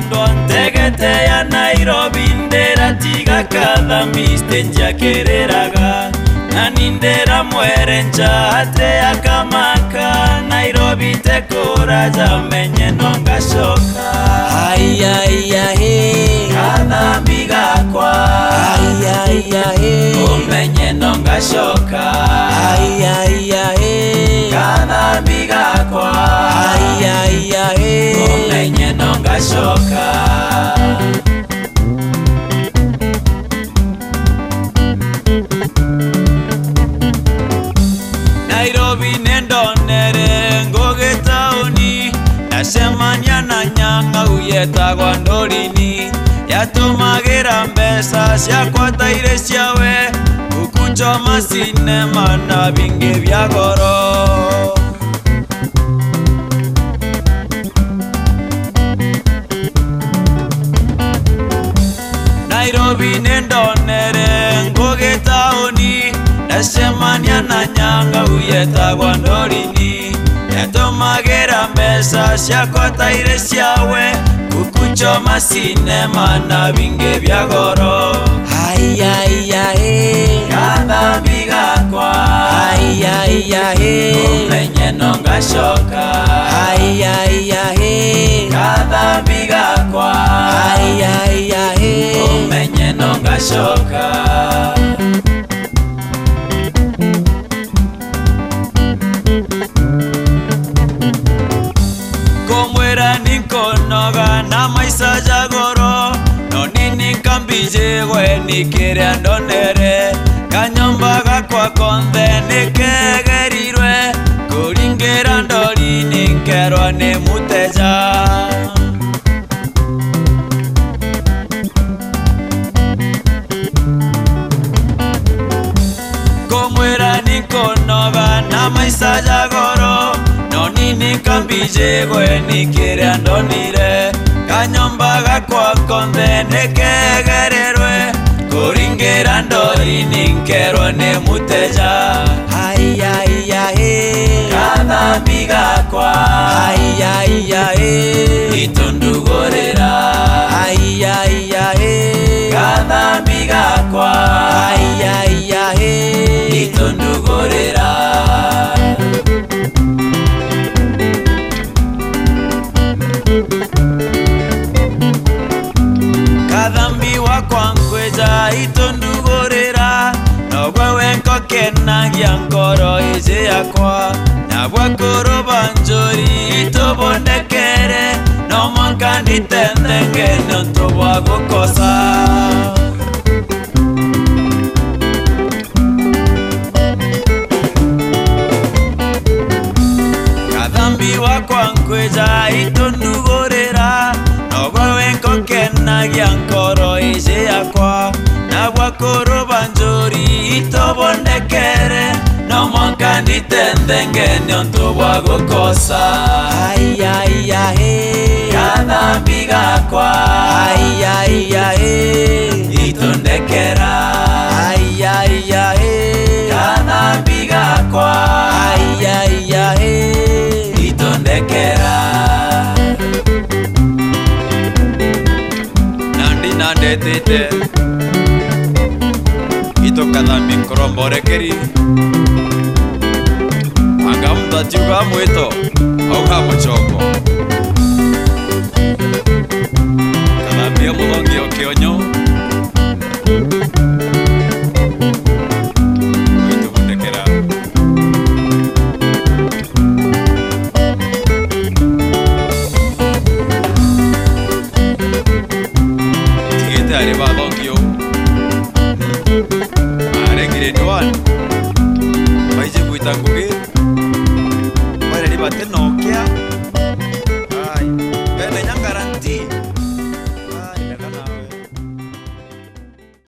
mwendo ntegete ya Nairobi ndera tiga kathambiste njakereraga na nindera mwerenja ate ya kamaka Nairobi tekora jamenye nongashoka kathambi gakwa umenye nongashoka kathambi gakwa umenye nongashoka Nairobi nendonere ngoge tauni nasemania na nyanga uyetagwa ndorini yatumagira mbesa ciakwa taire ciawe gukunjoma sinema na bingi bya goro Nairobi nendonere ngoge tauni nasemania na nyanga uyetagwa ndorini yatumagira mbesa ciakwa taire ciawe gukunjoma sinema na bingi bya goro kathambi gakwa umenye nongashoka kathambi gakwa umenye nongashoka komwera ninkonoga na maisa jagoro no nini kambije gwe nikire andonere kanyomba gakwa konthe nikegerirwe kuringera ndori ninkerwa ni muteja komwera ninkonoga na maisa jagoro no nini kambije gwe nikire andonire kanyomba gakwa konthe nikegererwe kuringera ndori ninkerwa ni muteja kathambi gakwa itundugorera kathambi gakwa itundugorera kathambi wakwa nkweja itundugorera nogwe wenkokenagia nkoro ije yakwa nabwakoro banjori itobondekere nomwanka nditendenge nonto bwagukosa kathambi wakwa nkweja itundugorera nogwe wenkokenagia nkoro ije yakwa nabwakoro banjori itobondekere nomwanka nditendenge nonto bwagukosa kathambi gakwa itondekera kathambi gakwa itondekera nandi nandetete ito kathambi nkoromborekeri anga mutatiuga mwito auga muchoko